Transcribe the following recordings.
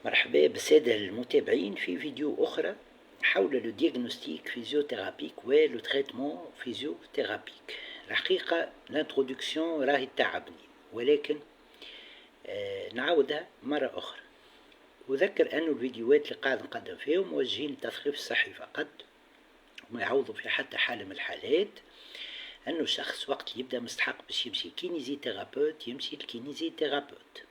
مرحبا بالسادة المتابعين في فيديو أخرى حول لو ديagnostic فيزيوثيرابيك و لو تريتمون فيزيوثيرابيك. الحقيقة الانترودكسيون راهي تعبني، ولكن نعاودها مرة أخرى. أذكر أن الفيديوهات اللي قاعد نقدم فيهم موجهين للتثقيف الصحي فقط، وما يعوضوا في حتى حالة من الحالات أنه الشخص وقت يبدأ مستحق باش يمشي كينيزي ثيرابوت يمشي الكينيزي ثيرابوت.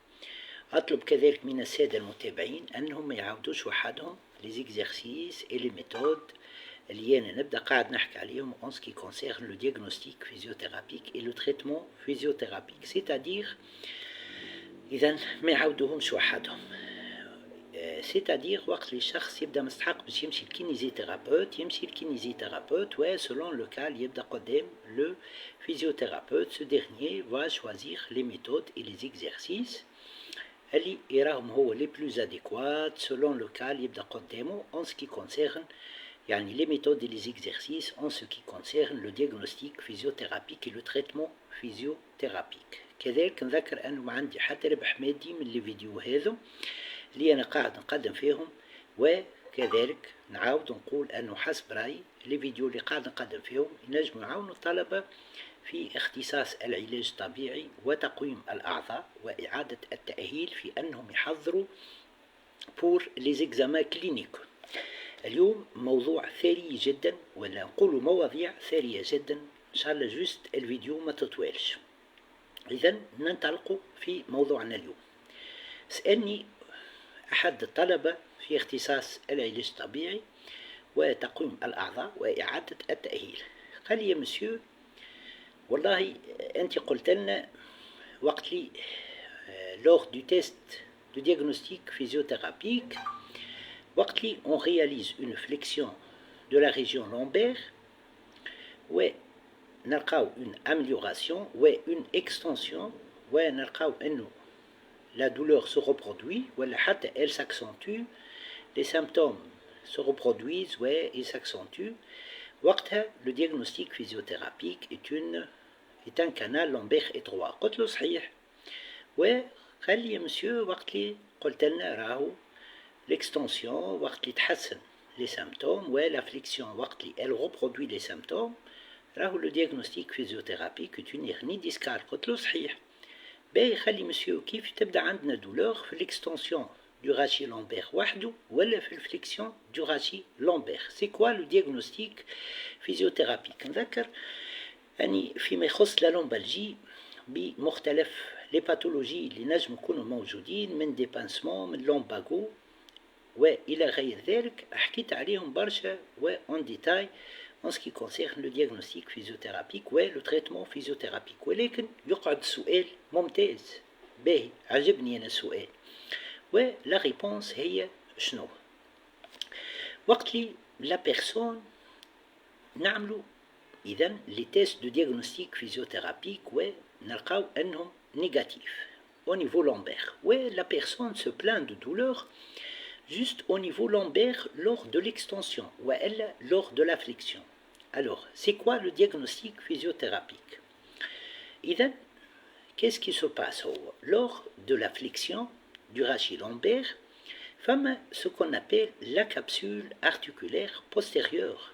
أطلب كذلك من السادة المتابعين أنهم ما يعاودوش وحدهم لي زيكزارسيس اي لي ميثود اللي أنا نبدأ قاعد نحكي عليهم en ce qui concerne le diagnostic physiothérapique et le traitement physiothérapique، c'est-à-dire إذا ما يعاودوهمش وحدهم. c'est-à-dire وقت اللي الشخص يبدأ مستحق باش يمشي الكينيزيثيرابوت يمشي الكينيزيثيرابوت، و selon le cas اللي يبدأ قدام le physiothérapeute. ce dernier va choisir les méthodes et les exercices اللي يراهم هو les plus adéquats selon le cas اللي يبدأ قدامه en ce qui concerne يعني les méthodes et les exercices en ce qui concerne le diagnostic physiothérapique et le traitement physiothérapique. كذلك نذكر أنه عندي حتى ربح مادي من الفيديو هذا اللي أنا قاعد نقدم فيهم، وكذلك نعاود نقول أنه حسب رأيي الفيديو اللي قاعد نقدم فيهم ينجموا يعاونوا الطلبة في اختصاص العلاج الطبيعي وتقويم الأعضاء وإعادة التأهيل في أنهم يحضروا pour les examens cliniques. اليوم موضوع ثري جدا، ولا نقولوا مواضيع ثرية جدا، إن شاء الله جوست الفيديو ما تطويلش. إذا ننطلق في موضوعنا اليوم. سألني أحد الطلبة في اختصاص العلاج الطبيعي وتقويم الأعضاء وإعادة التأهيل، قال لي يا مسيو والله أنت قلت لنا وقت لي lors du test de diagnostic physiothérapique وقت لي on réalise une flexion de la région lombaire ونلقاو une amélioration و une extension ونلقاو أنه la douleur se reproduit ولا حتى elle s'accentue، les symptômes se reproduisent et s'accentuent. وقتها le diagnostic physiothérapique est un canal lombaire étroit. قلت له صحيح، وقال لي يا مسيو وقت لي قلت لنا راهو l'extension وقت اللي تحسن les symptômes la flexion وقت اللي elle reproduit les symptômes راهو le diagnostic physiothérapique est une hernie discale. قلت له صحيح. باهي خلي مسيو كيف تبدأ عندنا دولور في l'extension du rachis lombaire وحده ولا في الفليكسيون du rachis lombaire؟ c'est quoi le diagnostic physiothérapique؟ نذكر أني فيما يخص لا لومبالجي بمختلف لي باثولوجي اللي نجم يكونوا موجودين من ديبانسمون من لومباغو وإلى غير ذلك، حكيت عليهم برشا وان ديتاي en ce qui concerne le diagnostic physiothérapique le traitement physiothérapique. ولكن يقعد سؤال ممتاز باهي عجبني أنا السؤال، ولا ريبونس هي شنو؟ وقت لي لا بيرسون نعملو إذن لي تيست دو ديagnostic physiothérapique ونلقاو أنهم négatifs au niveau lombaire la personne se plaint de douleur juste au niveau lombaire lors de l'extension ou elle lors de la flexion. Alors, c'est quoi le diagnostic physiothérapique? إذن qu'est-ce qui se passe lors de la flexion du rachis lombaire? Femme ce qu'on appelle la capsule articulaire postérieure,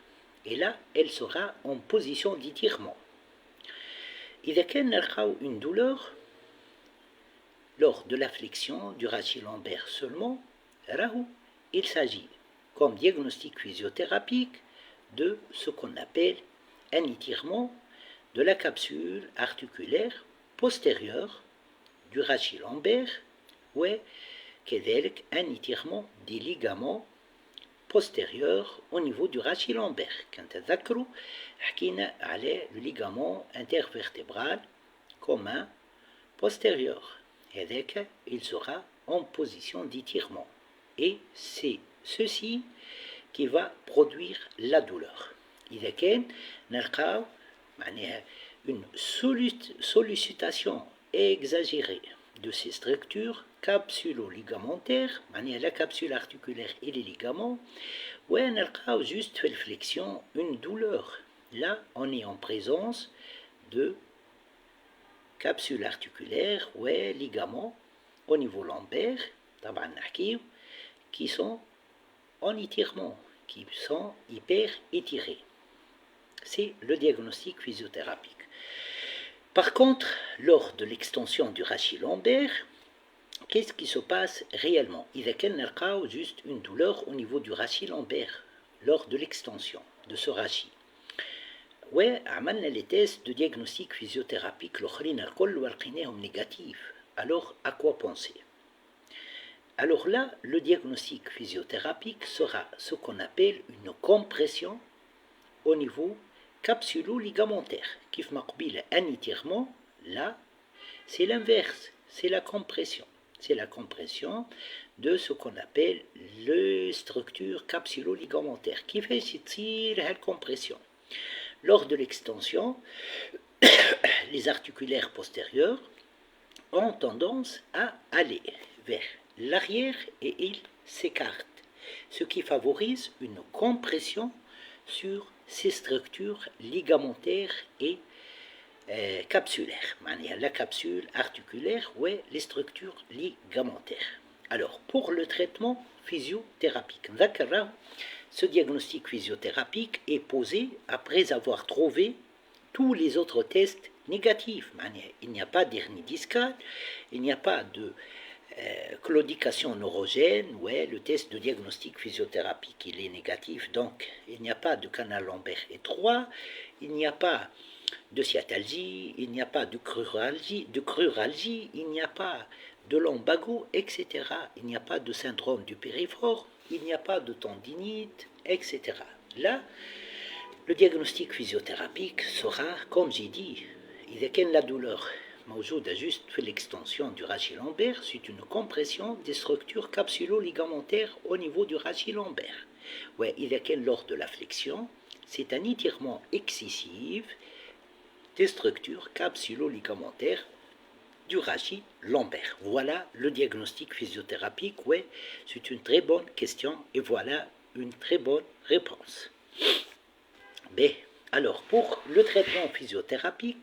et là elle sera en position d'étirement. إذا كان نلقاو une douleur lors de la flexion du rachis lombaire seulement, il s'agit comme diagnostic physiothérapique de ce qu'on appelle un étirement de la capsule articulaire postérieure du rachis lombaire وكذلك un étirement des ligaments postérieurs au niveau du rachis lombaire. كان تذكروا حكينا على le ligament intervertébral commun postérieur، هذاك il sera en position d'étirement et c'est ceci qui va produire la douleur. إذا كان نلقاو معناها une sollicitation exagérée de ces structures capsulo-ligamentaires معناها la capsule articulaire et les ligaments ونلقاو juste في الفليكسيون une douleur. Là on est en présence de capsule articulaire ligaments au niveau lombaire طبعا نحكيو qui sont en étirement, qui sont hyper étirés. C'est le diagnostic physiothérapique. Par contre, lors de l'extension du rachis lombaire, qu'est-ce qui se passe réellement? Il y a juste une douleur au niveau du rachis lombaire lors de l'extension de ce rachis. وعملنا les tests de diagnostic physiothérapique الآخرين الكل ولقيناهم négatifs. Alors, à quoi penser? Alors là, le diagnostic physiothérapique sera ce qu'on appelle une compression au niveau capsulo-ligamentaire. كيف ما قبيل un étirement, là, c'est l'inverse, c'est la compression. C'est la compression de ce qu'on appelle les structures capsulo-ligamentaires. كيفاش تصير هالcompression? Lors de l'extension, les articulaires postérieurs ont tendance à aller vers l'arrière et ils s'écartent, ce qui favorise une compression sur ces structures ligamentaires et capsulaires. La capsule articulaire ou les structures ligamentaires. Alors, pour le traitement physiothérapique, ce diagnostic physiothérapique est posé après avoir trouvé tous les autres tests négatifs. Il n'y a pas d'hernie discale, il n'y a pas de claudication neurogène, le test de diagnostic physiothérapique il est négatif, donc il n'y a pas de canal lombaire étroit, il n'y a pas de sciatalgie, il n'y a pas de cruralgie, il n'y a pas de lombago, etc. Il n'y a pas de syndrome du périphore, il n'y a pas de tendinite, etc. Là, le diagnostic physiothérapique sera, comme j'ai dit, إذا كان la douleur موجودة juste في l'extension du rachis lombaire, c'est une compression des structures capsulo-ligamentaires au niveau du rachis lombaire. إذا كان lors de la flexion, c'est un étirement excessif des structures capsulo-ligamentaires du rachis lombaire. Voilà le diagnostic physiothérapique. C'est une très bonne question et voilà une très bonne réponse. Alors, pour le traitement physiothérapique,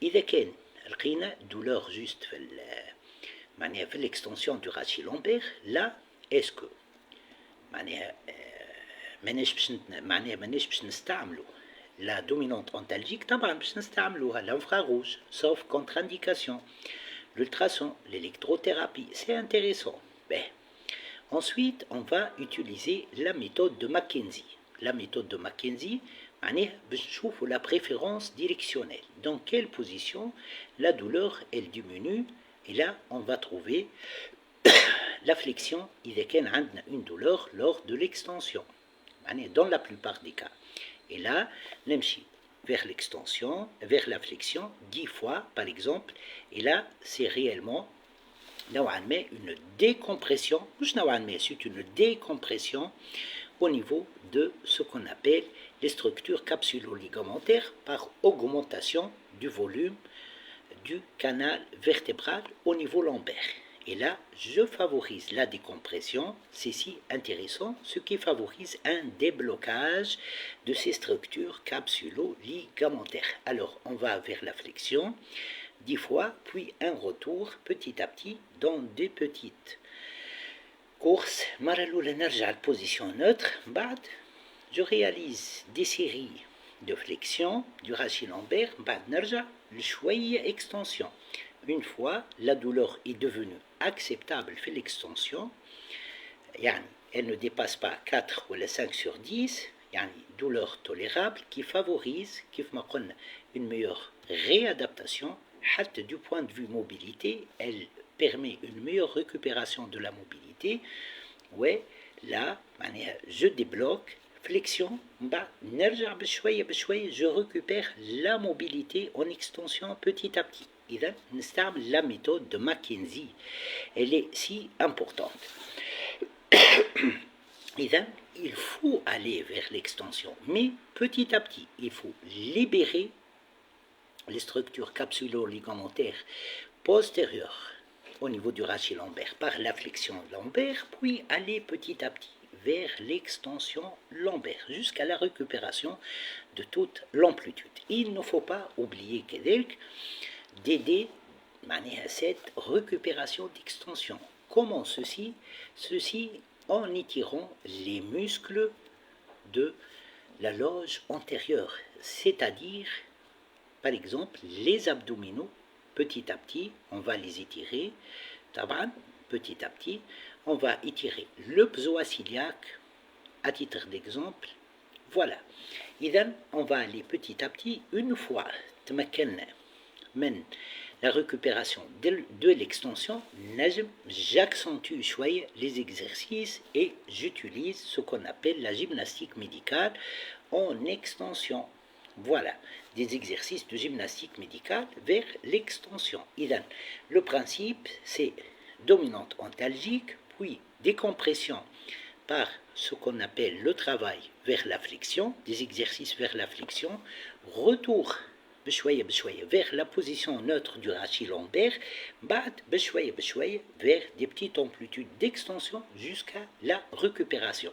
إذا كان لقينا douleur juste في l'extension du rachis lombaire, là, est-ce que ماناش باش نستعملوا la dominante antalgique, طبعا باش نستعملوها l'infrarouge, sauf contre-indication. L'ultrason, l'électrothérapie, c'est intéressant. Ensuite, on va utiliser la méthode de Mackenzie. La méthode de Mackenzie, la préférence directionnelle. Dans quelle position la douleur, elle diminue. Et là, on va trouver la flexion, إذا كان عندنا une douleur lors de l'extension. Dans la plupart des cas. Et là, نمشي vers l'extension, vers la flexion, 10 fois par exemple. Et là, c'est réellement une décompression. C'est une décompression au niveau de ce qu'on appelle les structures capsulo-ligamentaires par augmentation du volume du canal vertébral au niveau lombaire. Et là, je favorise la décompression, c'est si intéressant, ce qui favorise un déblocage de ces structures capsulo-ligamentaires. Alors, on va vers la flexion, 10 fois, puis un retour petit à petit dans des petites courses. La position neutre, je réalise des séries de flexion du rachis lombaire, le extension. Une fois la douleur est devenue acceptable fait l'extension, elle ne dépasse pas 4 ou 5 sur 10, douleur tolérable qui favorise une meilleure réadaptation. Du point de vue mobilité, elle permet une meilleure récupération de la mobilité. Là, je débloque flexion, je récupère la mobilité en extension petit à petit. La méthode de Mackenzie, elle est si importante. Il faut aller vers l'extension, mais petit à petit, il faut libérer les structures capsulo-ligamentaires postérieures au niveau du rachis lombaire par la flexion lombaire, puis aller petit à petit vers l'extension lombaire jusqu'à la récupération de toute l'amplitude. Il ne faut pas oublier d'aider à cette récupération d'extension. Comment ceci en étirant les muscles de la loge antérieure, c'est-à-dire, par exemple, les abdominaux. Petit à petit, on va les étirer. Taban, petit à petit, on va étirer le psoas iliaque, à titre d'exemple. Voilà. إذن on va aller petit à petit, une fois تمكنا من la récupération de l'extension, j'accentue شوية les exercices et j'utilise ce qu'on appelle la gymnastique médicale en extension. Voilà, des exercices de gymnastique médicale vers l'extension. Le principe, c'est dominante antalgique, puis décompression par ce qu'on appelle le travail vers la flexion, des exercices vers la flexion, retour vers la position neutre du rachis lombaire, vers des petites amplitudes d'extension jusqu'à la récupération.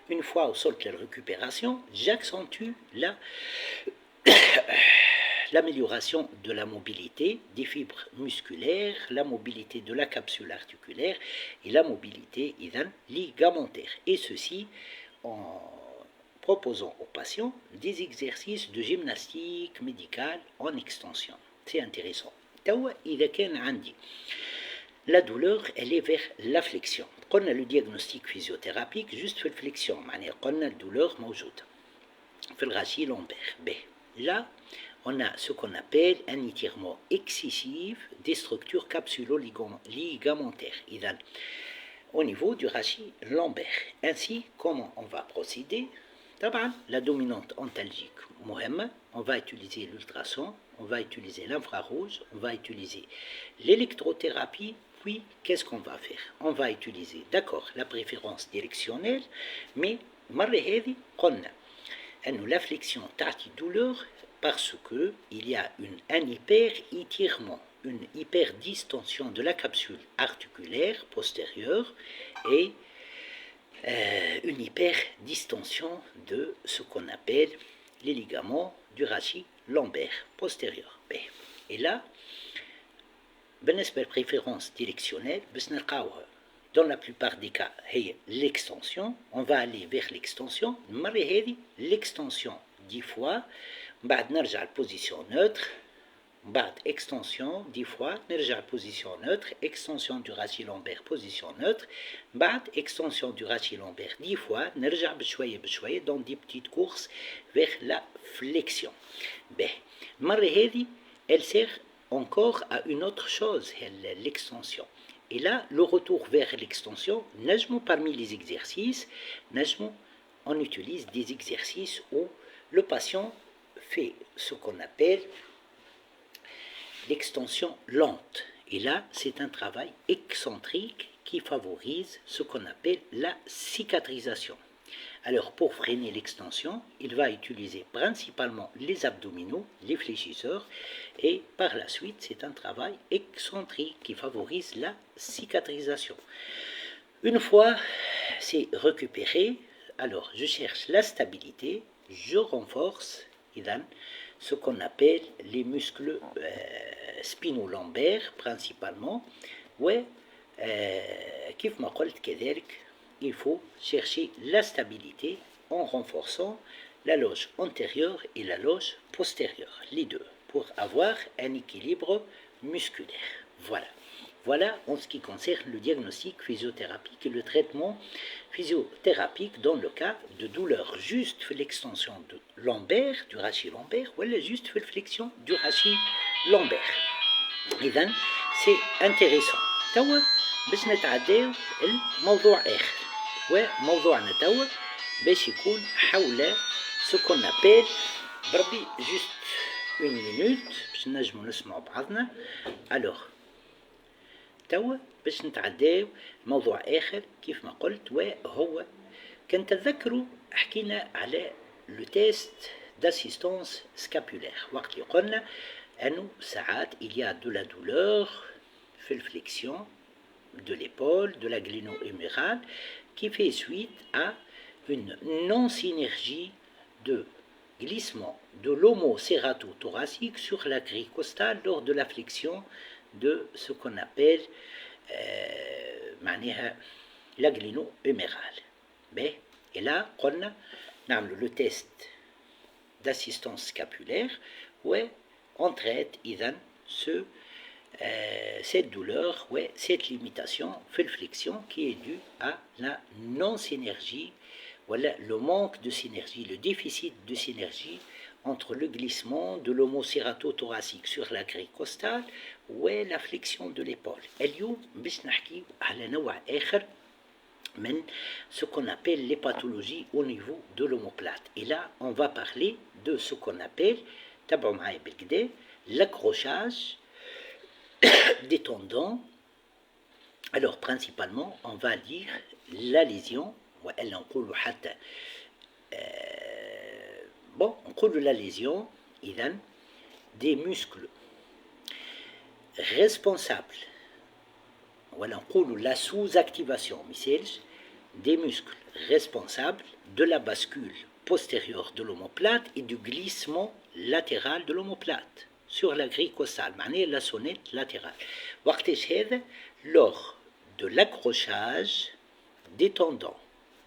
Une fois au sol de la récupération, j'accentue l'amélioration de la mobilité des fibres musculaires, la mobilité de la capsule articulaire et la mobilité ligamentaire. Et ceci en proposant aux patients des exercices de gymnastique médicale en extension. C'est intéressant. La douleur, elle est vers la flexion. On a le diagnostic physiothérapique juste في الفlexion. On a la douleur موجودة في الغشي lombaire. Là, on a ce qu'on appelle un étirement excessif des structures capsulo-ligamentaires. Au niveau du rachis lombaire. Ainsi, comment on va procéder? La dominante antalgique, on va utiliser l'ultrason, on va utiliser l'infrarouge, on va utiliser l'électrothérapie, puis qu'est-ce qu'on va faire? On va utiliser, d'accord, la préférence directionnelle, mais la flexion tati douleur parce qu'il y a un hyper-étirement, une hyper-distension de la capsule articulaire postérieure et une hyper-distension de ce qu'on appelle les ligaments du rachis lombaire postérieur. Et là, بالنسبة préférence directionnelle, dans la plupart des cas, l'extension, on va aller vers l'extension, l'extension 10 fois, بعد نرجع à la position neutre, بعد extension 10 fois, نرجع position neutre, extension du rachis lombaire, position neutre, بعد extension du rachis lombaire 10 fois, نرجع بشوية dans des petites courses vers la flexion. المرة هذه, elle sert encore à une autre chose, l'extension. Et là, le retour vers l'extension, parmi les exercices, on utilise des exercices où le patient fait ce qu'on appelle l'extension lente. Et là, c'est un travail excentrique qui favorise ce qu'on appelle la cicatrisation. Alors, pour freiner l'extension, il va utiliser principalement les abdominaux, les fléchisseurs, et par la suite, c'est un travail excentrique qui favorise la cicatrisation. Une fois c'est récupéré, alors je cherche la stabilité, je renforce ce qu'on appelle les muscles spino-lombaires principalement, كيف ما قلت كذلك il faut chercher la stabilité en renforçant la loge antérieure et la loge postérieure, les deux, pour avoir un équilibre musculaire. Voilà en ce qui concerne le diagnostic physiothérapique et le traitement physiothérapique dans le cas de douleur juste l'extension de lombaire, du rachis lombaire, ou juste flexion du rachis lombaire. إذن c'est intéressant. توا باش نتعداو الموضوع آخر. وموضوعنا توا باش يكون حول ce qu'on appelle بربي juste une minute باش نجمو نسمعوا بعضنا. alors توا باش نتعداو موضوع آخر كيف ما قلت وهو كان تتذكروا حكينا على لو تيست d'assistance scapulaire وقت اللي قلنا أنه ساعات il y a de la douleur في الفليكسيون de l'épaule, de la gléno-humérale, qui fait suite à une non-synergie de glissement de l'homo-cérato-thoracique sur la grille costale lors de la flexion de ce qu'on appelle la gléno-humérale. Et là, on a le test d'assistance scapulaire où on traite cette douleur, cette limitation, flexion qui est due à la non-synergie, voilà, le manque de synergie, le déficit de synergie entre le glissement de l'homocérato-thoracique sur la grille costale ou la flexion de l'épaule. اليوم باش نحكي على نوع آخر من ce qu'on appelle les pathologies au niveau de l'omoplate. Et là, on va parler de ce qu'on appelle, تابعوا معايا بالكدا, l'accrochage des tendons. Alors, principalement, on va dire la lésion, وإلا نقولوا حتى نقولوا la lésion إذن des muscles responsables, ولا نقولوا la sous-activation مثالش des muscles responsables de la bascule postérieure de l'omoplate et du glissement latéral de l'omoplate sur la grille costale, معناها la sonnette latérale. وقتاش هذا lors de l'accrochage des tendons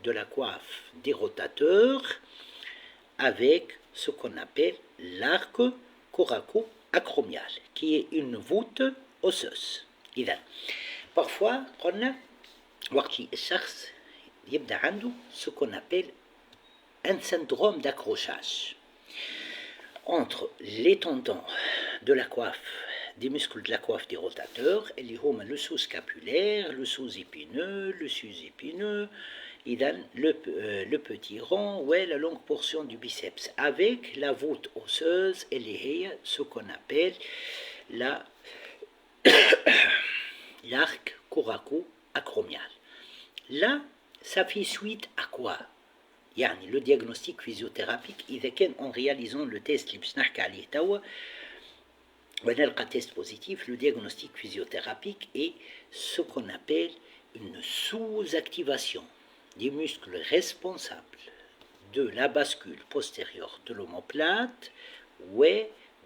de la coiffe des rotateurs avec ce qu'on appelle l'arc coraco-acromial, qui est une voûte osseuse. إذا parfois قلنا وقت الشخص يبدأ عنده ce qu'on appelle un syndrome d'accrochage entre les tendons de la coiffe, des muscles de la coiffe des rotateurs, et les hommes, le sous-scapulaire, le sous-épineux, le sus-épineux, et le petit rond, la longue portion du biceps, avec la voûte osseuse et ce qu'on appelle l'arc coraco-acromial. Là, ça fait suite à quoi? يعني le diagnostic physiothérapique إذا كان en réalisant le test اللي باش نحكي عليه توا ونلقى test positif, le diagnostic physiothérapique est ce qu'on appelle une sous-activation des muscles responsables de la bascule postérieure de l'omoplate ou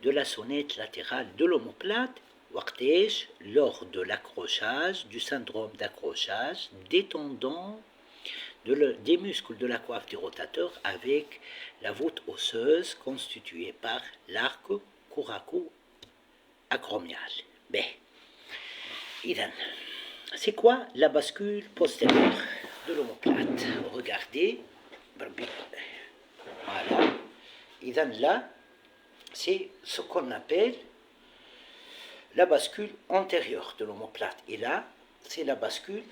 de la sonnette latérale de l'omoplate وقتاش lors de l'accrochage, du syndrome d'accrochage des tendons des muscles de la coiffe du rotateur avec la voûte osseuse constituée par l'arc coraco-acromial. C'est quoi la bascule postérieure de l'omoplate? Regardez, voilà. Là, c'est ce qu'on appelle la bascule antérieure de l'omoplate. Et là, c'est la bascule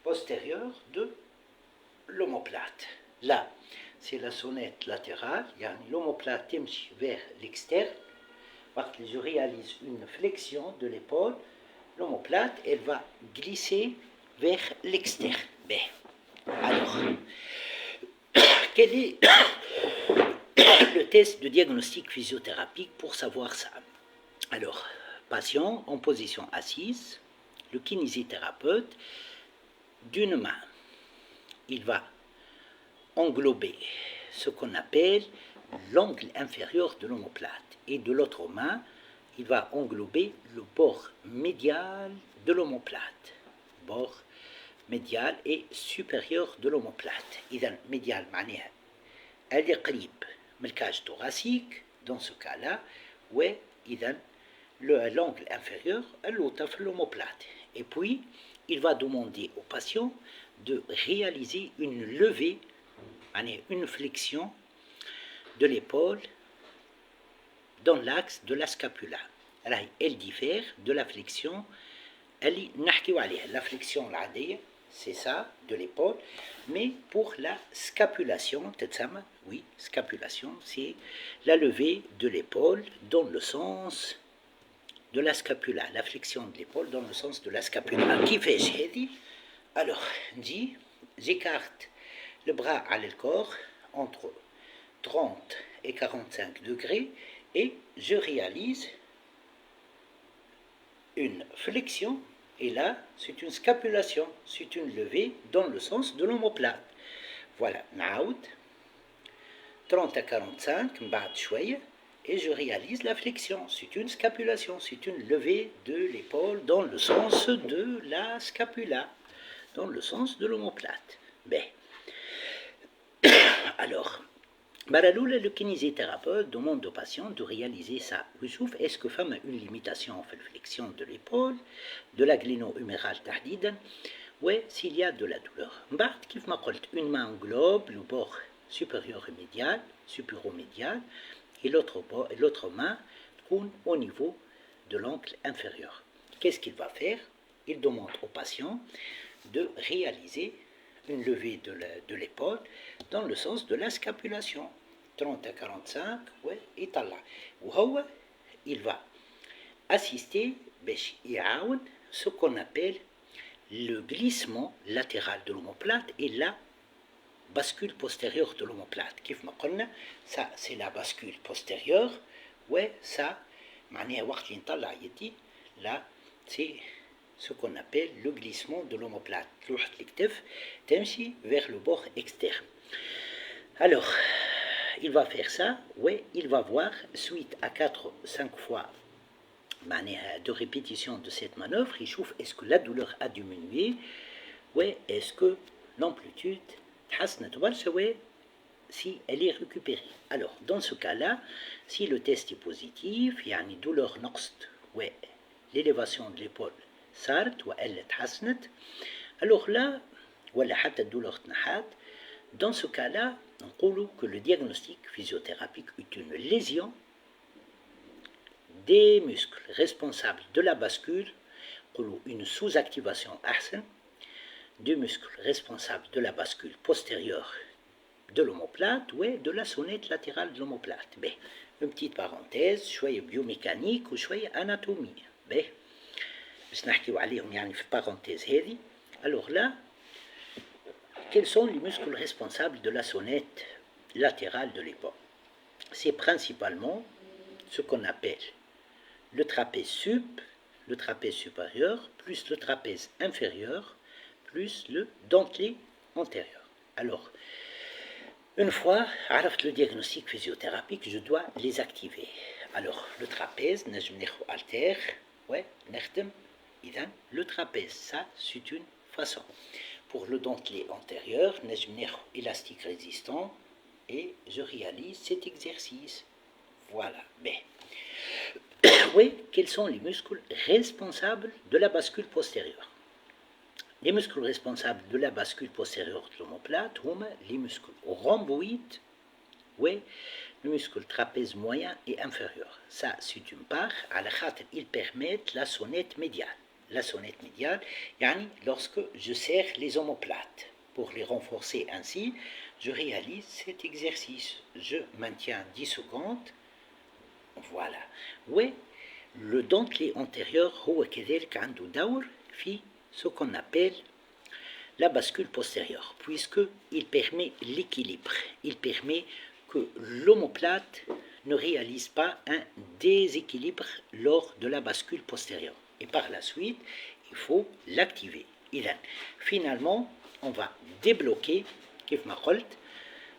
postérieure de l'omoplate. Là, c'est la sonnette latérale, l'omoplate تمشي vers l'externe. Parce que je réalise une flexion de l'épaule, l'omoplate, elle va glisser vers l'externe. Alors, quel est le test de diagnostic physiothérapique pour savoir ça? Alors, patient en position assise, le kinésithérapeute, d'une main, il va englober ce qu'on appelle l'angle inférieur de l'omoplate et de l'autre main, il va englober le bord médial de l'omoplate, bord médial et supérieur de l'omoplate. إذا médial معناها اللي قريب من الكاج thoracique dans ce cas-là, إذا l'angle inférieur l'autre في l'omoplate. Et puis il va demander au patient de réaliser une levée, une flexion de l'épaule dans l'axe de la scapula. Elle diffère de la flexion, la flexion c'est ça, de l'épaule, mais pour la scapulation, oui, scapulation, c'est la levée de l'épaule dans le sens de la scapula, la flexion de l'épaule dans le sens de la scapula. Qui fait هذه? Alors, j'écarte le bras à le corps entre 30 et 45 degrés et je réalise une flexion. Et là, c'est une scapulation, c'est une levée dans le sens de l'omoplate. Voilà, نعاود 30 à 45 بعد شوية et je réalise la flexion. C'est une scapulation, c'est une levée de l'épaule dans le sens de la scapula. dans le sens de l'omoplate. Ben, alors, Baraloula, le kinésithérapeute demande au patient de réaliser ça. Est-ce que femme a une limitation en flexion de l'épaule, de la gléno-humérale tahdidan, ou s'il y a de la douleur. Bart, kif ma قلت, une main englobe le bord supérieur et médial, supéromédial, et l'autre main tourne au niveau de l'ongle inférieur. Qu'est-ce qu'il va faire? Il demande au patient de réaliser une levée de l'épaule dans le sens de la scapulation. 30 à 45, ouais, et là. Il va assister ce qu'on appelle le glissement latéral de l'omoplate et la bascule postérieure de l'omoplate. Ça, c'est la bascule postérieure. Ouais, ça, là, c'est ce qu'on appelle le glissement de l'omoplate. Vers le bord externe. Alors, il va faire ça, ouais, il va voir, suite à 4-5 fois de répétition de cette manœuvre, il chauffe, est-ce que la douleur a diminué, ouais, est-ce que l'amplitude, si elle est récupérée. Alors, dans ce cas-là, si le test est positif, il y a une douleur نقصت, ouais, l'élévation de l'épaule صارت وقلت حسنت, alors là, ولا حتى الدولار تنحت, dans ce cas-là, on dit que le diagnostic physiothérapique est une lésion des muscles responsables de la bascule, une sous-activation ahsen, des muscles responsables de la bascule postérieure de l'omoplate ou de la sonnette latérale de l'omoplate. Une petite parenthèse, شوية biomécanique وشوية anatomie. بس نحكيو عليهم يعني في البارونتيز هذه. Alors là, quels sont les muscles responsables de la sonnette latérale de l'épaule? C'est principalement ce qu'on appelle le trapèze supérieur, plus le trapèze inférieur, plus le dentelé antérieur. Alors, une fois عرفت le diagnostic physiothérapique, je dois les activer. Alors, le trapèze, نجم ناخذ haltère, ouais, نخدم. إذن, le trapèze, ça, c'est une façon. Pour le dentelé antérieur, نجم ناخذ élastique résistant et je réalise cet exercice. Voilà. Oui, quels sont les muscles responsables de la bascule postérieure? Les muscles responsables de la bascule postérieure de l'omoplate sont les muscles rhomboïdes, oui, le muscle trapèze moyen et inférieur. Ça, c'est une part, à la khater, ils permettent la sonnette médiale. La sonnette médiale, yani, lorsque je serre les omoplates. Pour les renforcer ainsi, je réalise cet exercice. Je maintiens 10 secondes. Voilà. Oui, le dentelé antérieur هو كذلك عنده دور في ce qu'on appelle la bascule postérieure, puisqu'il permet l'équilibre. Il permet que l'omoplate ne réalise pas un déséquilibre lors de la bascule postérieure. Et par la suite, il faut l'activer. Finalement, on va débloquer,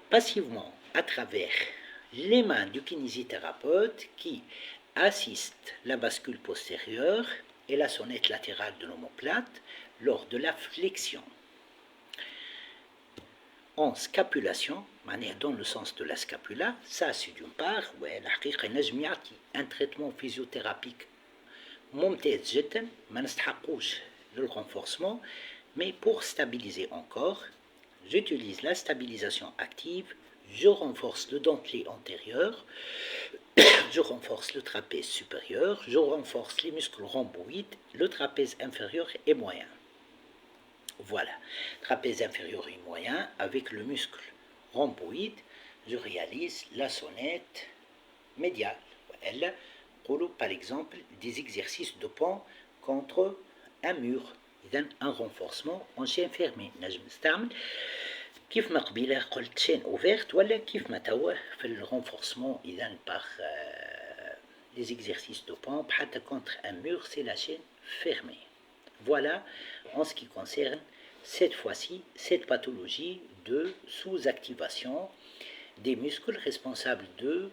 passivement à travers les mains du kinésithérapeute qui assiste la bascule postérieure et la sonnette latérale de l'omoplate lors de la flexion. En scapulation, dans le sens de la scapula, ça c'est d'une part, un traitement physiothérapique ممتاز جدا, ما نستحقوش le renforcement, mais pour stabiliser encore, j'utilise la stabilisation active, je renforce le dentelé antérieur, je renforce le trapèze supérieur, je renforce les muscles rhomboïdes, le trapèze inférieur et moyen. Voilà, trapèze inférieur et moyen, avec le muscle rhomboïde, je réalise la sonnette médiale. Elle, par exemple, des exercices de pont contre un mur. Un renforcement en chaîne fermée. نجم نستعمل كيف ما قبيله قلت chaîne ouverte ولا كيف ما توا في le renforcement par les exercices de pompe حتى contre un mur, c'est la chaîne fermée. Voilà en ce qui concerne cette fois-ci cette pathologie de sous-activation des muscles responsables de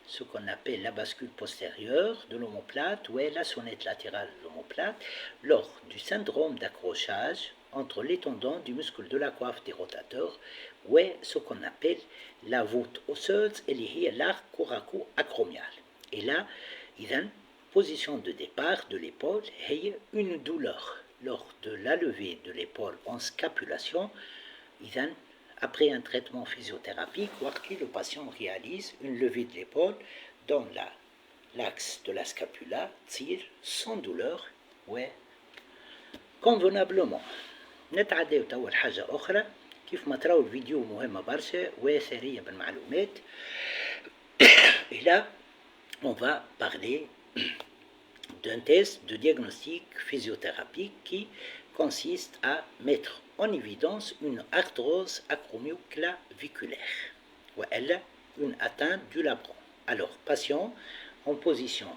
ce qu'on appelle la bascule postérieure de l'omoplate ou la sonnette latérale de l'omoplate lors du syndrome d'accrochage entre les tendons du muscle de la coiffe des rotateurs, ou ce qu'on appelle la voûte osseuse et l'arc coraco-acromial. Et là, position de départ de l'épaule, une douleur lors de la levée de l'épaule en scapulation. Après un traitement physiothérapique, le patient réalise une levée de l'épaule dans l'axe de la scapula, tire sans douleur convenablement. نتعداو توا لحاجة أخرى كيف ما تراو الفيديو مهمة برشا وثرية بالمعلومات. Et là, on va parler d'un test de diagnostic physiothérapique qui consiste à mettre en évidence une arthrose acromioclaviculaire ou elle une atteinte du labrum. Alors, patient en position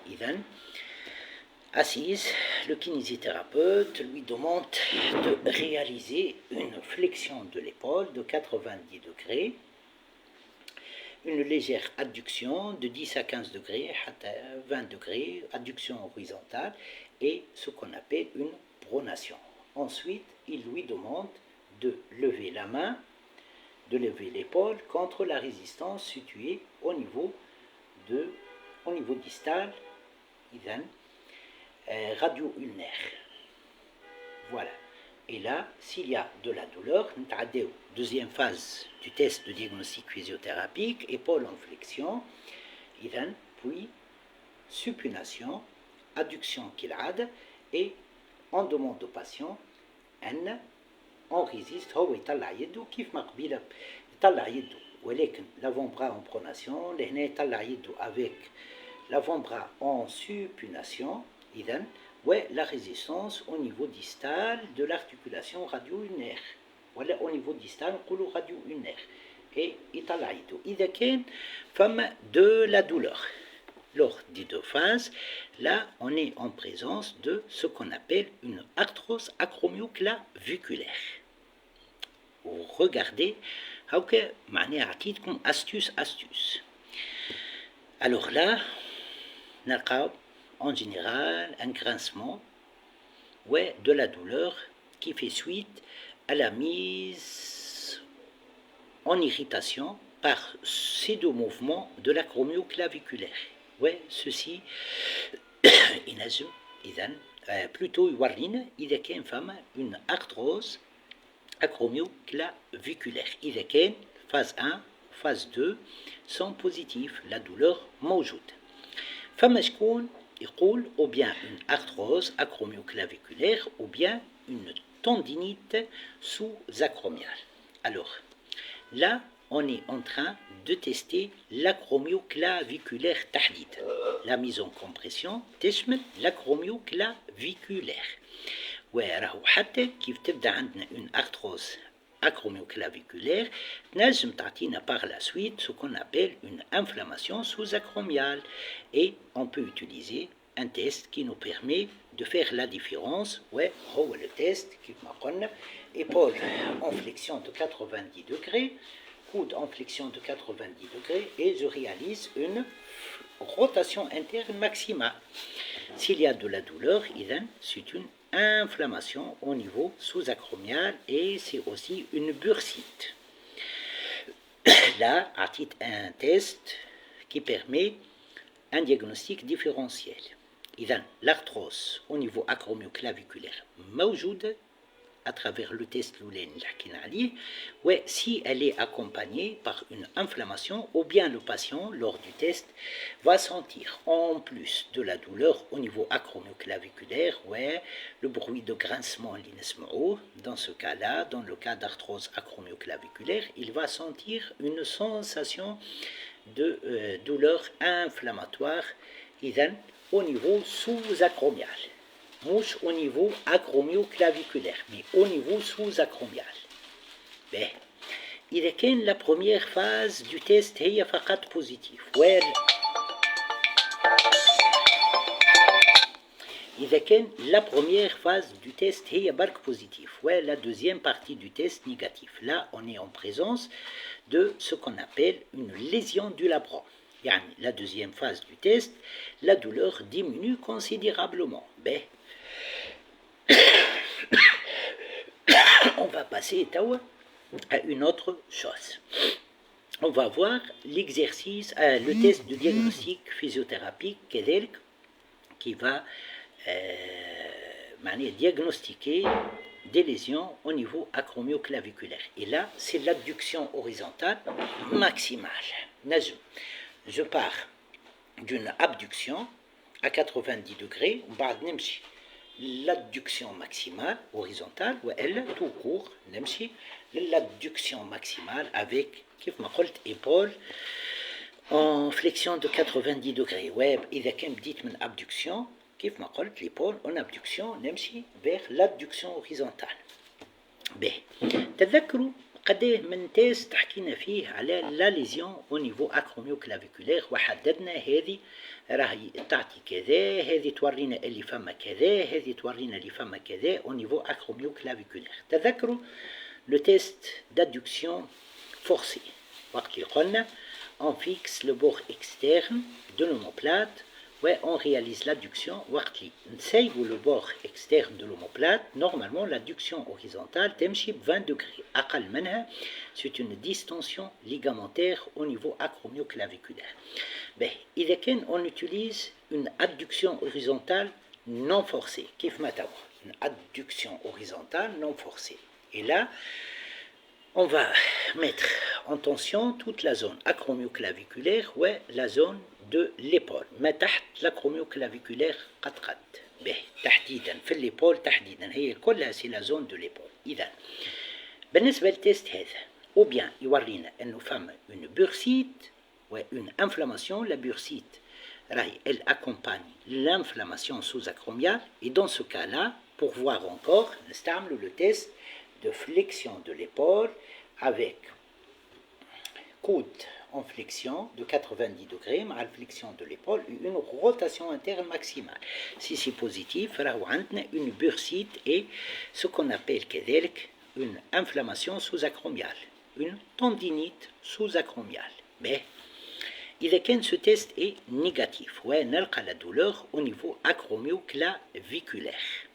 assise, le kinésithérapeute lui demande de réaliser une flexion de l'épaule de 90 degrés, une légère adduction de 10 à 15 degrés, 20 degrés, adduction horizontale et ce qu'on appelle une pronation. Ensuite, il lui demande de lever la main, de lever l'épaule contre la résistance située au niveau distal, radio-ulnaire. Voilà. Et là, s'il y a de la douleur, deuxième phase du test de diagnostic physiothérapique, épaule en flexion, puis supination, adduction kil'ad, et on demande au patient on résiste, l'avant-bras en pronation, avec l'avant-bras en supination, la résistance au niveau distal de l'articulation radio-ulnaire. Voilà, au niveau distal, on dit radio-ulnaire. Et il y a femme de la douleur. Lors des deux phases, là, on est en présence de ce qu'on appelle une arthrose acromioclaviculaire. Regardez, astuce. Alors là, en général, un grincement de la douleur qui fait suite à la mise en irritation par ces deux mouvements de l'acromioclaviculaire. Ceci plutôt إذا كان فما une arthrose acromioclaviculaire. إذا كان phase 1, phase 2 sont positifs, la douleur موجود. فما شكون يقول ou bien une arthrose acromioclaviculaire ou bien une tendinite sous-acromiale. Alors, là, on est en train de tester l'acromioclaviculaire tahdid. La mise en compression تشمل l'acromioclaviculaire. وراهو حتى كيف تبدا عندنا une arthrose acromioclaviculaire نجم تعطينا par la suite ce qu'on appelle une inflammation sous-acromiale et on peut utiliser un test qui nous permet de faire la différence. هو le test كيف ما قلنا épaule en flexion de 90 degrés, coude en flexion de 90 degrés et je réalise une rotation interne maximale. S'il y a de la douleur, c'est une inflammation au niveau sous-acromial et c'est aussi une bursite. Là, à titre un test qui permet un diagnostic différentiel. L'arthrose au niveau acromioclaviculaire موجودة à travers le test l'oulén si elle est accompagnée par une inflammation ou bien le patient lors du test va sentir en plus de la douleur au niveau acromioclaviculaire le bruit de grincement dans ce cas-là, dans le cas d'arthrose acromioclaviculaire, il va sentir une sensation de douleur inflammatoire au niveau sous-acromial. مش au niveau acromioclaviculaire mais au niveau sous-acromial. إذا كان la première phase du test هي فقط positif إذا كان la première phase du test هي برك positif la deuxième partie du test négatif. Là on est en présence de ce qu'on appelle une lésion du labrum. La deuxième phase du test, la douleur diminue considérablement. passer à une autre chose. On va voir l'exercice, le test de diagnostic physiothérapique qui va diagnostiquer des lésions au niveau acromioclaviculaire. Et là, c'est l'adduction horizontale maximale. Je pars d'une abduction à 90 degrés, l'adduction maximale horizontale, ou elle, tout court, l'adduction maximale avec, كيف ما قلت, épaule en flexion de 90 degrés. Ouais, إذا كان بديت من abduction, كيف ما قلت, l'épaule en abduction, نمشي vers l'adduction horizontale. به تذكروا قديه من تيست حكينا فيه على لا ليزيون او نيفو اكروميوكلافيكولير وحددنا هذه راهي تعطي كذا، هذه تورينا اللي فما كذا، هذه تورينا اللي فما كذا او نيفو اكروميوكلافيكولير. تذكروا لو تيست دادكسيون فورسي وقت اللي قلنا on fixe le bord externe de l'omoplate ouais, on réalise l'adduction. Le bord externe de l'omoplate, normalement l'adduction horizontale تمشي 20 degrés. أقل منها, c'est une distension ligamentaire au niveau acromioclaviculaire. إذا كان on utilise une adduction horizontale non forcée, كيف ما توا, une adduction horizontale non forcée. Et là, on va mettre en tension toute la zone acromioclaviculaire ou la zone de l'épaule. ما تحت l'acromioclaviculaire قد به تحديدا في الإيبول تحديدا هي كلها سي لا زون دو ليبول. إذا بالنسبة للتيست هذا ou bien يورينا أنه فما une bursite و une inflammation. La bursite elle accompagne l'inflammation sous-acromiale et dans ce cas-là, pour voir encore, نستعمل le test de flexion de l'épaule avec coude en flexion de 90 degrés, مع flexion de l'épaule et une rotation interne maximale. Si c'est positif, راهو عندنا une bursite et ce qu'on appelle كذلك une inflammation sous-acromiale, une tendinite sous-acromiale. Mais إذا كان ce test est négatif, ونلقى la douleur au niveau acromioclaviculaire.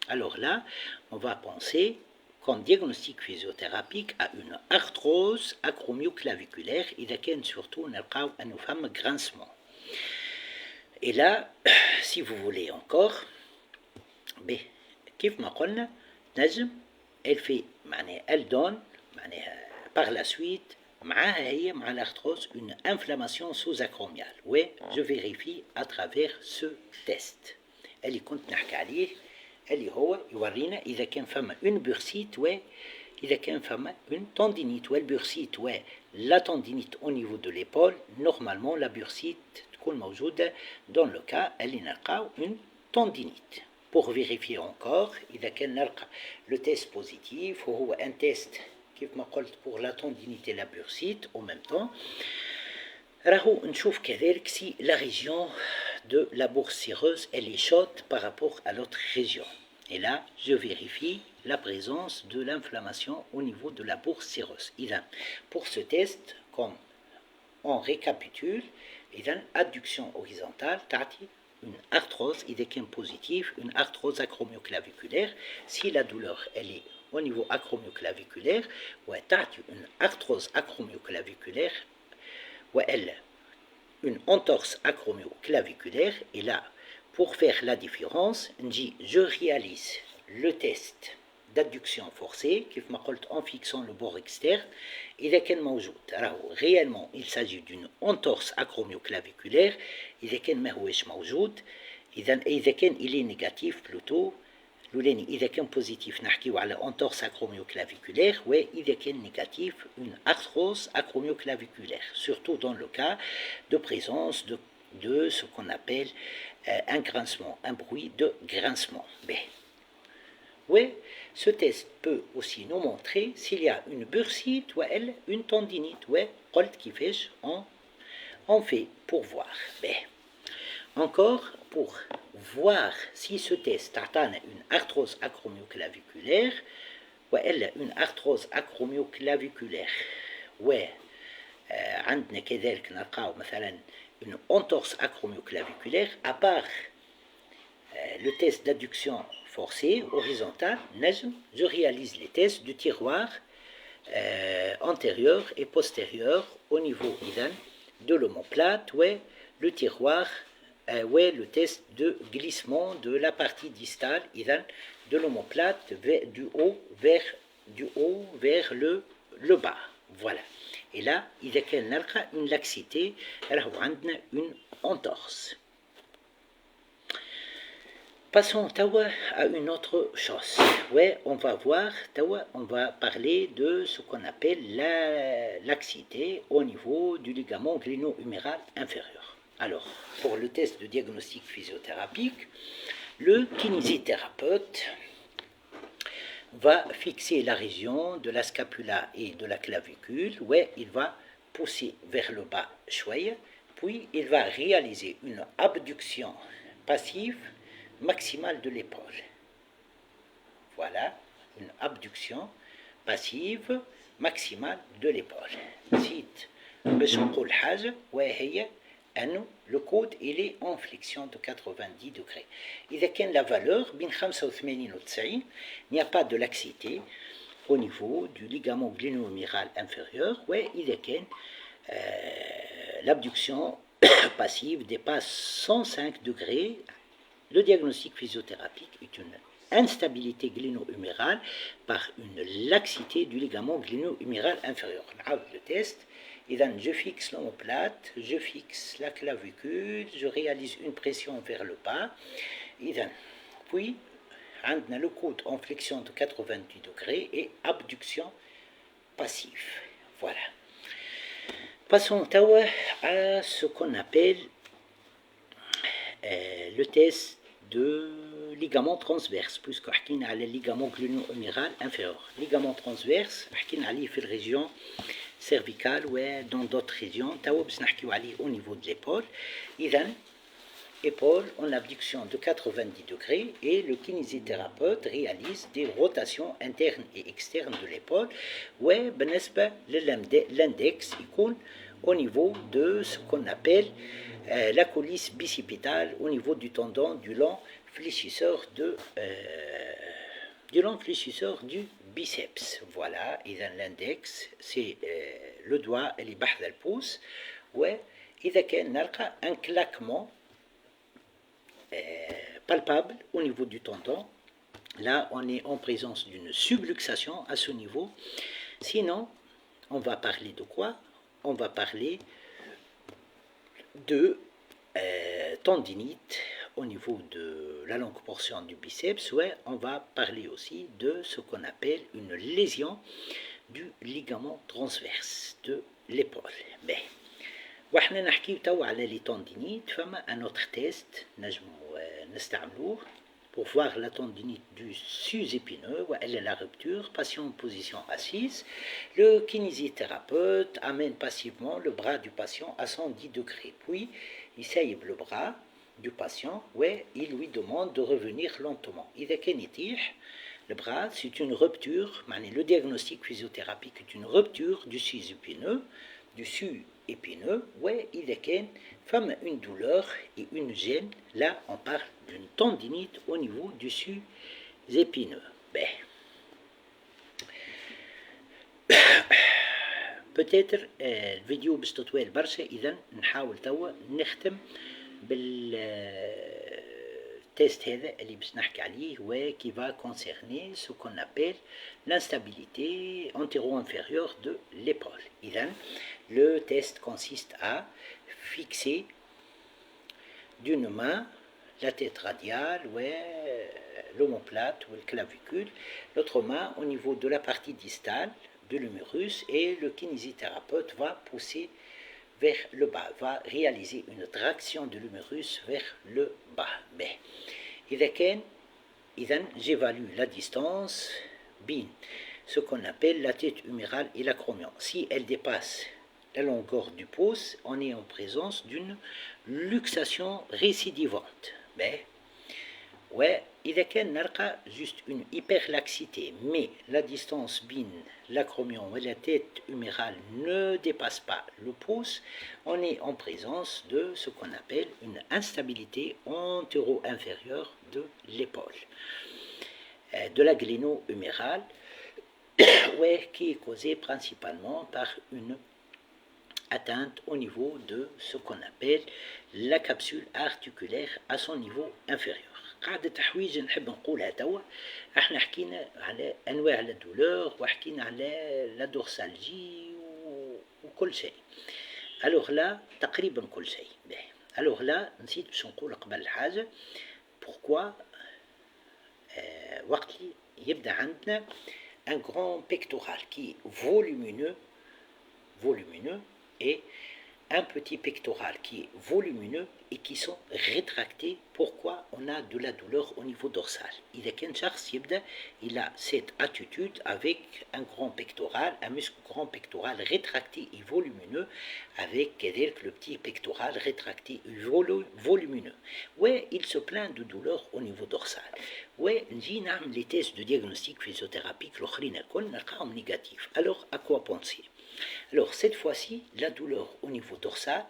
Alors là, on va penser comme diagnostic physiothérapique à une arthrose acromioclaviculaire. إذا كان surtout نلقاو أنه فما grincement. Et là, si vous voulez encore, كيف ما قلنا نجم elle fait elle donne par la suite معاها هي مع l'arthrose une inflammation sous-acromiale. Oui, je vérifie à travers ce test. اللي كنت نحكي عليه اللي هو يورينا إذا كان فما une bursite إذا كان فما une tendinite الbursite la tendinite au niveau de l'épaule. Normalement la bursite تكون موجودة dans le cas اللي نلقاو une tendinite. Pour vérifier encore إذا كان نلقى le test positif وهو un test كيف ما قلت pour la tendinite et la bursite en même temps. راهو نشوف كذلك si la région de la bourse cireuse elle est chaude par rapport à l'autre région. Et là, je vérifie la présence de l'inflammation au niveau de la bourse cireuse. Pour ce test, comme on récapitule, adduction horizontale, une arthrose, il est positif, une arthrose acromioclaviculaire. Si la douleur elle est au niveau acromioclaviculaire, une arthrose acromioclaviculaire, une entorse acromioclaviculaire. Et là, pour faire la différence, je réalise le test d'adduction forcée en fixant le bord externe. إذا كان موجود réellement il s'agit d'une entorse acromioclaviculaire. إذا كان ما هوش موجود إذا كان il est négatif plutôt لولاني إذا كان positif نحكيو على entorse acromioclaviculaire وإذا كان négatif une arthrose acromioclaviculaire, surtout dans le cas de présence de ce qu'on appelle un grincement, un bruit de grincement. Ce test peut aussi nous montrer s'il y a une bursite ou une tendinite. قلت كيفاش on fait pour voir. Encore pour voir si ce test a une arthrose acromioclaviculaire ou une arthrose acromioclaviculaire عندنا كذلك نلقاو مثلا une entorse acromioclaviculaire. À part le test d'adduction forcée, horizontale, je réalise les tests du tiroir antérieur et postérieur au niveau de l'omoplate, ouais, le tiroir, ouais, le test de glissement de la partie distale de l'omoplate du haut vers le bas. Voilà. Et là, il y a une laxité, une entorse. Passons à une autre chose. Ouais, on va voir, on va parler de ce qu'on appelle la laxité au niveau du ligament gléno-huméral inférieur. Alors, pour le test de diagnostic physiothérapique, le kinésithérapeute va fixer la région de la scapula et de la clavicule. Ouais, il va pousser vers le bas, puis il va réaliser une abduction passive maximale de l'épaule. Voilà, une abduction passive maximale de l'épaule. Site باش نقول حاجة وهي أنه le code il est en flexion de 90 degrés. إذا كان la valeur بين 85 و 90 il n'y a pas de laxité au niveau du ligament gléno-huméral inférieur. وإذا كان l'abduction passive dépasse 105 degrés, le diagnostic physiothérapique est une instabilité gléno-humérale par une laxité du ligament gléno-huméral inférieur. Le test, je fixe l'omoplate, je fixe la clavicule, je réalise une pression vers le bas. Puis, on a le coude en flexion de 90 degrés et abduction passive. Voilà. Passons à ce qu'on appelle le test de ligament transverse, puisque on a le ligament gléno-huméral inférieur. Ligament transverse, on a la région cervicale ou dans d'autres régions, au niveau de l'épaule. Épaule en abduction de 90 degrés et le kinésithérapeute réalise des rotations internes et externes de l'épaule. L'index au niveau de ce qu'on appelle la coulisse bicipitale au niveau du tendon du long fléchisseur du biceps. Voilà, l'index c'est le doigt et les bas de pouce. إذا كان نلقى un claquement palpable au niveau du tendon, là on est en présence d'une subluxation à ce niveau. Sinon, on va parler de quoi? On va parler de tendinite au niveau de la longue portion du biceps. On va parler aussi de ce qu'on appelle une lésion du ligament transverse de l'épaule. وإحنا نحكي توا على les tendinites. فما un autre test نجمو نستعملوه pour voir la tendinite du sus-épineux, elle est la rupture, patient en position assise. Le kinésithérapeute amène passivement le bras du patient à 110 degrés, puis il saïbe le bras du patient, il lui demande de revenir lentement. إذا كان يطيح le bras, c'est une rupture, le diagnostic physiothérapique est une rupture du sus-épineux, إذا كان فما une douleur et une gêne, là on parle d'une tendinite au niveau du sus-épineux. peut-être الفيديو باش تطويل برشا، إذا نحاول توا نختم بالتست هذا اللي باش نحكي عليه qui va concerner ce qu'on appelle l'instabilité antéro-inférieure de l'épaule. إذا le test consiste à fixer d'une main la tête radiale, l'omoplate ou le clavicule, l'autre main au niveau de la partie distale de l'humérus, et le kinésithérapeute va pousser vers le bas, va réaliser une traction de l'humérus vers le bas. إذا j'évalue la distance bin, ce qu'on appelle la tête humérale et l'acromion. Si elle dépasse la longueur du pouce, on est en présence d'une luxation récidivante. إذا كان نلقى juste une hyperlaxité, mais la distance bin l'acromion et la tête humérale ne dépasse pas le pouce, on est en présence de ce qu'on appelle une instabilité antéro-inférieure de l'épaule. de la gléno-humérale, ouais, qui est causée principalement par une atteinte au niveau de ce qu'on appelle la capsule articulaire à son niveau inférieur. قاعدة تحويج نحب نقولها توا. احنا حكينا على انواع الدولور وحكينا على لا دورسالجي وكل شيء. الوغ لا تقريبا كل شيء. الوغ لا نسيت باش نقول قبل الحاجة pourquoi وقت يبدا عندنا un grand pectoral qui est volumineux et un petit pectoral qui est volumineux et qui sont rétractés. Pourquoi on a de la douleur au niveau dorsal? Il a cette attitude avec un grand pectoral, un muscle grand pectoral rétracté et volumineux avec le petit pectoral rétracté et volumineux. Ouais, il se plaint de douleur au niveau dorsal. Ouais, les tests de diagnostic physiothérapique négatifs. Alors, à quoi penser? Alors, cette fois-ci, la douleur au niveau dorsal,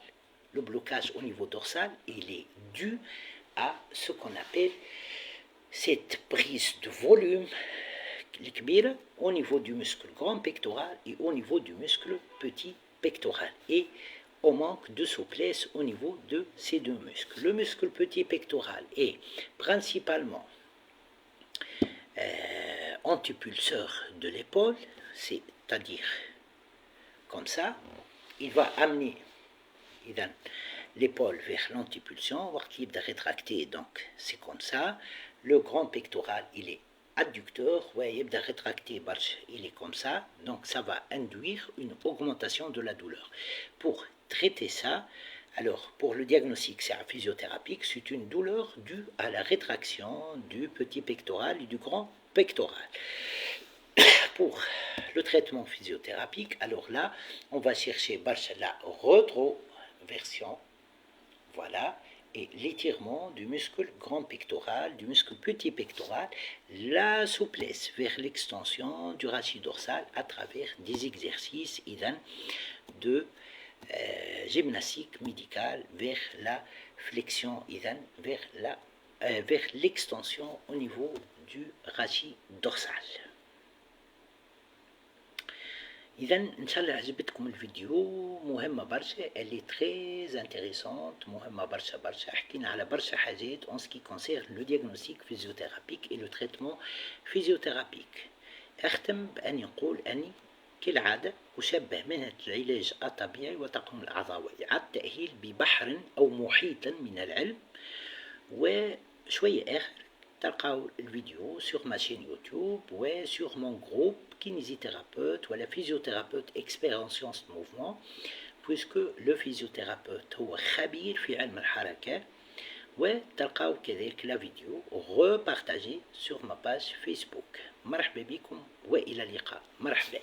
le blocage au niveau dorsal, il est dû à ce qu'on appelle cette prise de volume au niveau du muscle grand pectoral et au niveau du muscle petit pectoral. Et au manque de souplesse au niveau de ces deux muscles. Le muscle petit pectoral est principalement antipulseur de l'épaule, c'est-à-dire comme ça, il va amener l'épaule vers l'antipulsion, voir qu'il va rétracter, donc c'est comme ça. Le grand pectoral, il est adducteur, ouais, il va rétracter, il est comme ça, donc ça va induire une augmentation de la douleur. Pour traiter ça, alors pour le diagnostic physiothérapique, c'est une douleur due à la rétraction du petit pectoral et du grand pectoral. Pour le traitement physiothérapique, alors là, on va chercher la rétroversion, voilà, et l'étirement du muscle grand pectoral, du muscle petit pectoral, la souplesse vers l'extension du rachis dorsal à travers des exercices de gymnastique médicale vers la flexion, vers l'extension au niveau du rachis dorsal. إذا إن شاء الله عجبتكم الفيديو، مهمة برشا، اللي تري انتريسونت، مهمة برشا حكينا على برشا حاجات en ce qui concerne le diagnostic physiothérapique et le traitement physiothérapique. أختم بأني نقول أني كالعادة أشبه مهنة العلاج الطبيعي وتقنين الأعضاء على التأهيل ببحر أو محيط من العلم، وشوية آخر تلقاو الفيديو sur ma chaîne YouTube ou sur mon groupe kinésithérapeute ou la physiothérapeute expert en sciences de mouvement, puisque le physiothérapeute هو خبير في علم الحركة. وتلقاو كذلك لا فيديو repartagée sur ma page Facebook. مرحبا بكم وإلى اللقاء. مرحبا.